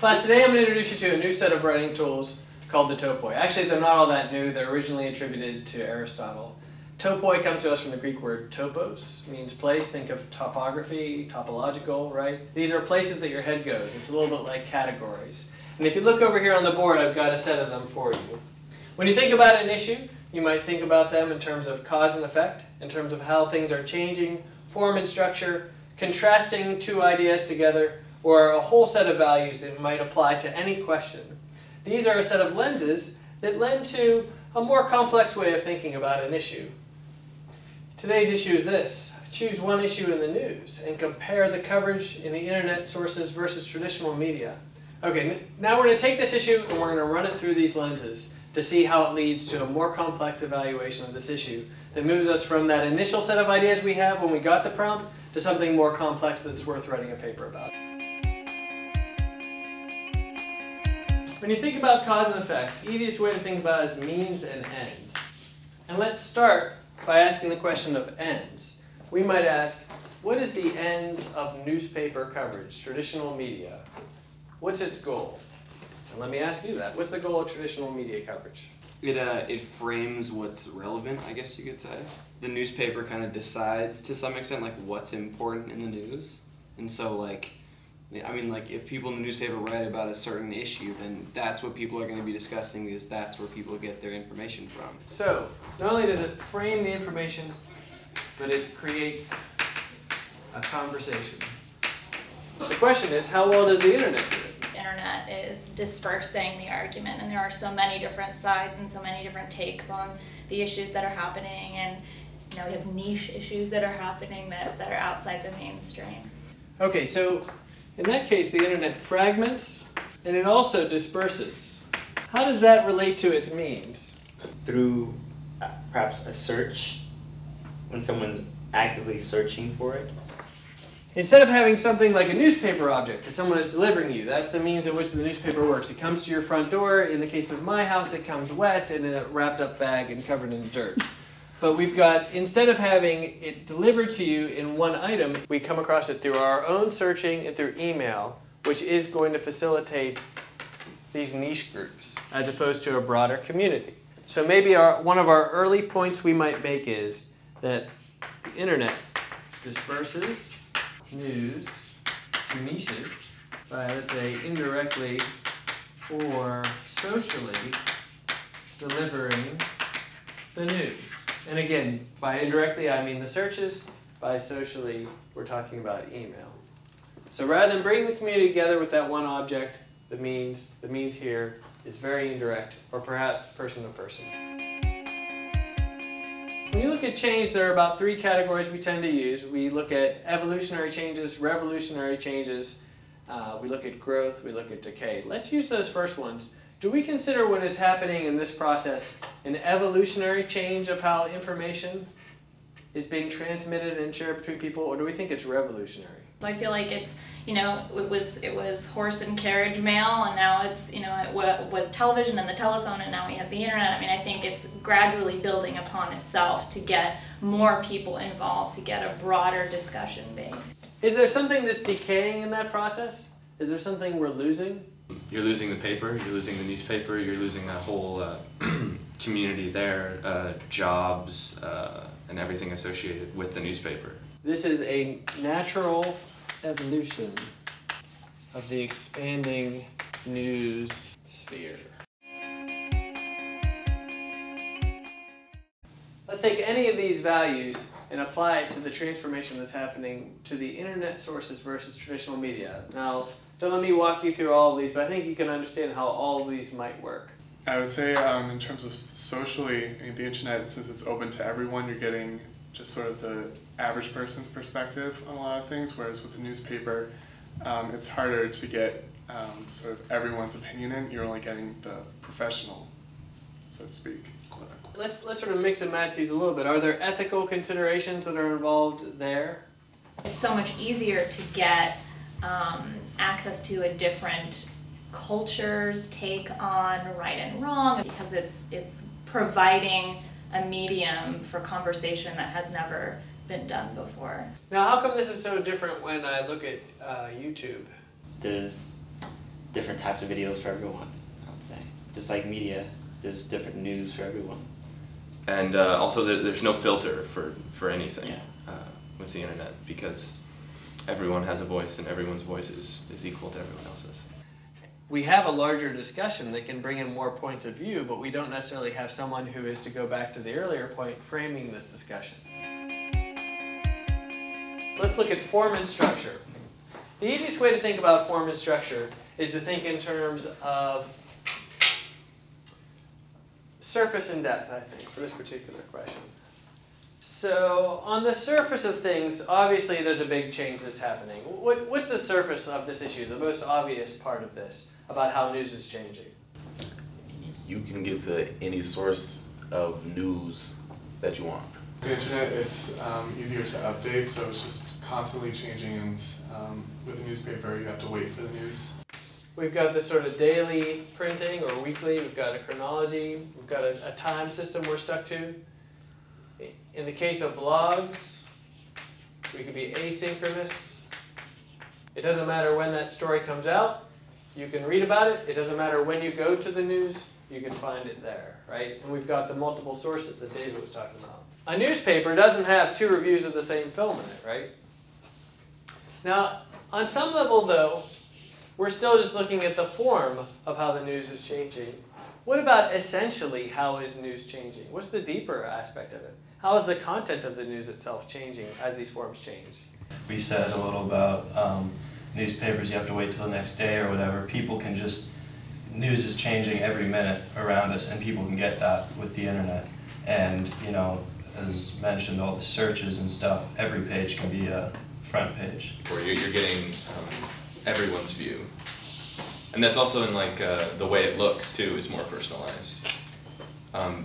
Class, today I'm going to introduce you to a new set of writing tools called the Topoi. Actually, they're not all that new. They're originally attributed to Aristotle. Topoi comes to us from the Greek word topos, means place. Think of topography, topological, right? These are places that your head goes. It's a little bit like categories. And if you look over here on the board, I've got a set of them for you. When you think about an issue, you might think about them in terms of cause and effect, in terms of how things are changing, form and structure, contrasting two ideas together, or a whole set of values that might apply to any question. These are a set of lenses that lend to a more complex way of thinking about an issue. Today's issue is this. Choose one issue in the news and compare the coverage in the internet sources versus traditional media. Okay, now we're going to take this issue and we're going to run it through these lenses to see how it leads to a more complex evaluation of this issue that moves us from that initial set of ideas we have when we got the prompt to something more complex that's worth writing a paper about. When you think about cause and effect, the easiest way to think about it is means and ends. And let's start by asking the question of ends. We might ask, what is the ends of newspaper coverage, traditional media? What's its goal? And let me ask you that. What's the goal of traditional media coverage? It frames what's relevant, I guess you could say. The newspaper kind of decides to some extent like what's important in the news. And so like if people in the newspaper write about a certain issue, then that's what people are going to be discussing because that's where people get their information from. So, not only does it frame the information, but it creates a conversation. The question is, how well does the internet do it? The internet is dispersing the argument, and there are so many different sides and so many different takes on the issues that are happening, and we have niche issues that are happening that are outside the mainstream. Okay, so in that case, the internet fragments, and it also disperses. How does that relate to its means? Through perhaps a search, when someone's actively searching for it. Instead of having something like a newspaper object that someone is delivering you, that's the means in which the newspaper works. It comes to your front door. In the case of my house, it comes wet and in a wrapped up bag and covered in dirt. But we've got, instead of having it delivered to you in one item, we come across it through our own searching and through email, which is going to facilitate these niche groups as opposed to a broader community. So maybe one of our early points we might make is that the internet disperses news to niches by, let's say, indirectly or socially delivering the news. And again, by indirectly I mean the searches, by socially we're talking about email. So rather than bringing the community together with that one object, the means here is very indirect, or perhaps person to person. When you look at change, there are about three categories we tend to use. We look at evolutionary changes, revolutionary changes, we look at growth, we look at decay. Let's use those first ones. Do we consider what is happening in this process an evolutionary change of how information is being transmitted and shared between people, or do we think it's revolutionary? So I feel like it's, it was horse and carriage mail, and now it's, it was television and the telephone, and now we have the internet. I mean, I think it's gradually building upon itself to get more people involved, to get a broader discussion base. Is there something that's decaying in that process? Is there something we're losing? You're losing the paper, you're losing the newspaper, you're losing that whole community there, jobs, and everything associated with the newspaper. This is a natural evolution of the expanding news sphere. Let's take any of these values and apply it to the transformation that's happening to the internet sources versus traditional media. Now, don't let me walk you through all of these, but I think you can understand how all of these might work. I would say in terms of socially, the internet, since it's open to everyone, you're getting just sort of the average person's perspective on a lot of things, whereas with the newspaper, it's harder to get sort of everyone's opinion in. You're only getting the professional, so to speak. Let's sort of mix and match these a little bit. Are there ethical considerations that are involved there? It's so much easier to get access to a different culture's take on right and wrong because it's providing a medium for conversation that has never been done before. Now, how come this is so different when I look at YouTube? There's different types of videos for everyone, I would say. Just like media, there's different news for everyone. And also there's no filter for anything Yeah. with the internet, because everyone has a voice and everyone's voice is equal to everyone else's. We have a larger discussion that can bring in more points of view, but we don't necessarily have someone who is, to go back to the earlier point, framing this discussion. Let's look at form and structure. The easiest way to think about form and structure is to think in terms of surface and depth, I think, for this particular question. So on the surface of things, obviously there's a big change that's happening. What's the surface of this issue, the most obvious part of this, about how news is changing? You can get to any source of news that you want. The internet, it's easier to update, so it's just constantly changing, and with a newspaper you have to wait for the news. We've got this sort of daily printing or weekly, we've got a chronology, we've got a time system we're stuck to. In the case of blogs, we could be asynchronous. It doesn't matter when that story comes out, you can read about it. It doesn't matter when you go to the news, you can find it there, right? And we've got the multiple sources that David was talking about. A newspaper doesn't have 2 reviews of the same film in it, right? Now, on some level though, we're still just looking at the form of how the news is changing. What about essentially how is news changing? What's the deeper aspect of it? How is the content of the news itself changing as these forms change? We said a little about newspapers, you have to wait till the next day or whatever. People can just, news is changing every minute around us, and people can get that with the internet. And, you know, as mentioned, all the searches and stuff, every page can be a front page. Where you're getting everyone's view. And that's also in like the way it looks too is more personalized.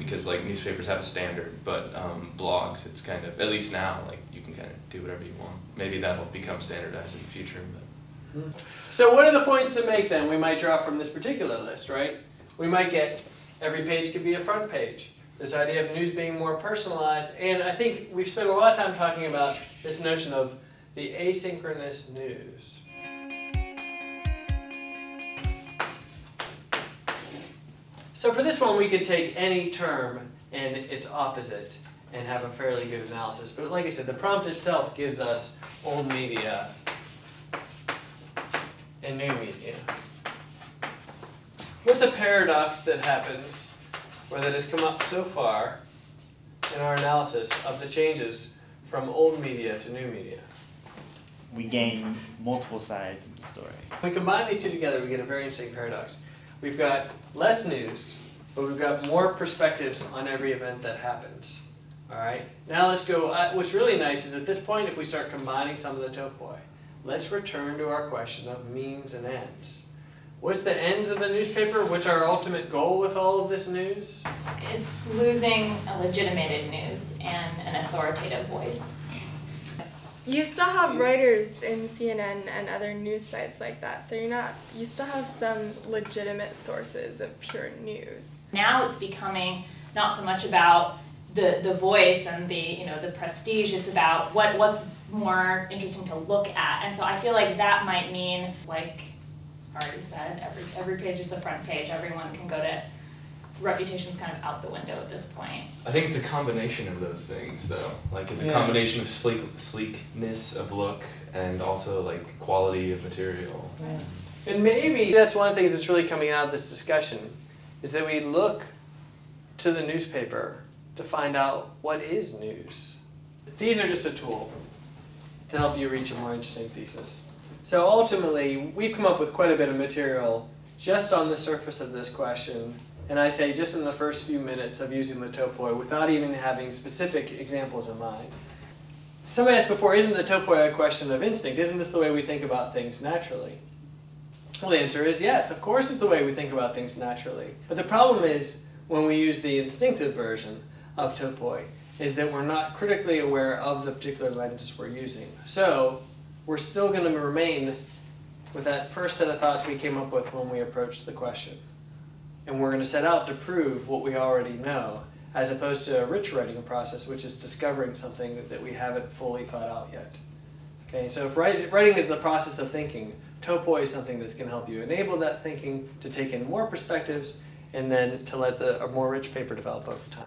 Because like newspapers have a standard, but blogs, it's kind of, at least now, like you can kind of do whatever you want. Maybe that'll become standardized in the future. But. So what are the points to make then we might draw from this particular list, right? We might get every page could be a front page. This idea of news being more personalized, and I think we've spent a lot of time talking about this notion of the asynchronous news. So for this one, we could take any term and its opposite and have a fairly good analysis. But like I said, the prompt itself gives us old media and new media. What's a paradox that happens, or that has come up so far in our analysis of the changes from old media to new media? We gain multiple sides of the story. When we combine these two together, we get a very interesting paradox. We've got less news, but we've got more perspectives on every event that happens. All right. Now let's go. What's really nice is at this point, if we start combining some of the topoi, let's return to our question of means and ends. What's the ends of the newspaper? What's our ultimate goal with all of this news? It's losing a legitimated news and an authoritative voice. You still have writers in CNN and other news sites like that, so you still have some legitimate sources of pure news. Now it's becoming not so much about the voice and the prestige, it's about what's more interesting to look at. And so I feel like that might mean, like I already said, every page is a front page, everyone can go to. Reputation's kind of out the window at this point. I think it's a combination of those things, though. Like it's a combination of sleekness of look and also like quality of material. Yeah. And maybe that's one of the things that's really coming out of this discussion, is that we look to the newspaper to find out what is news. These are just a tool to help you reach a more interesting thesis. So ultimately, we've come up with quite a bit of material just on the surface of this question. And I say just in the first few minutes of using the topoi without even having specific examples in mind. Somebody asked before, isn't the topoi a question of instinct? Isn't this the way we think about things naturally? Well, the answer is yes, of course it's the way we think about things naturally. But the problem is, when we use the instinctive version of topoi, is that we're not critically aware of the particular lenses we're using. So we're still going to remain with that first set of thoughts we came up with when we approached the question. And we're going to set out to prove what we already know, as opposed to a rich writing process, which is discovering something that we haven't fully thought out yet. Okay, so if writing is the process of thinking, Topoi is something that's going to help you enable that thinking to take in more perspectives and then to let a more rich paper develop over time.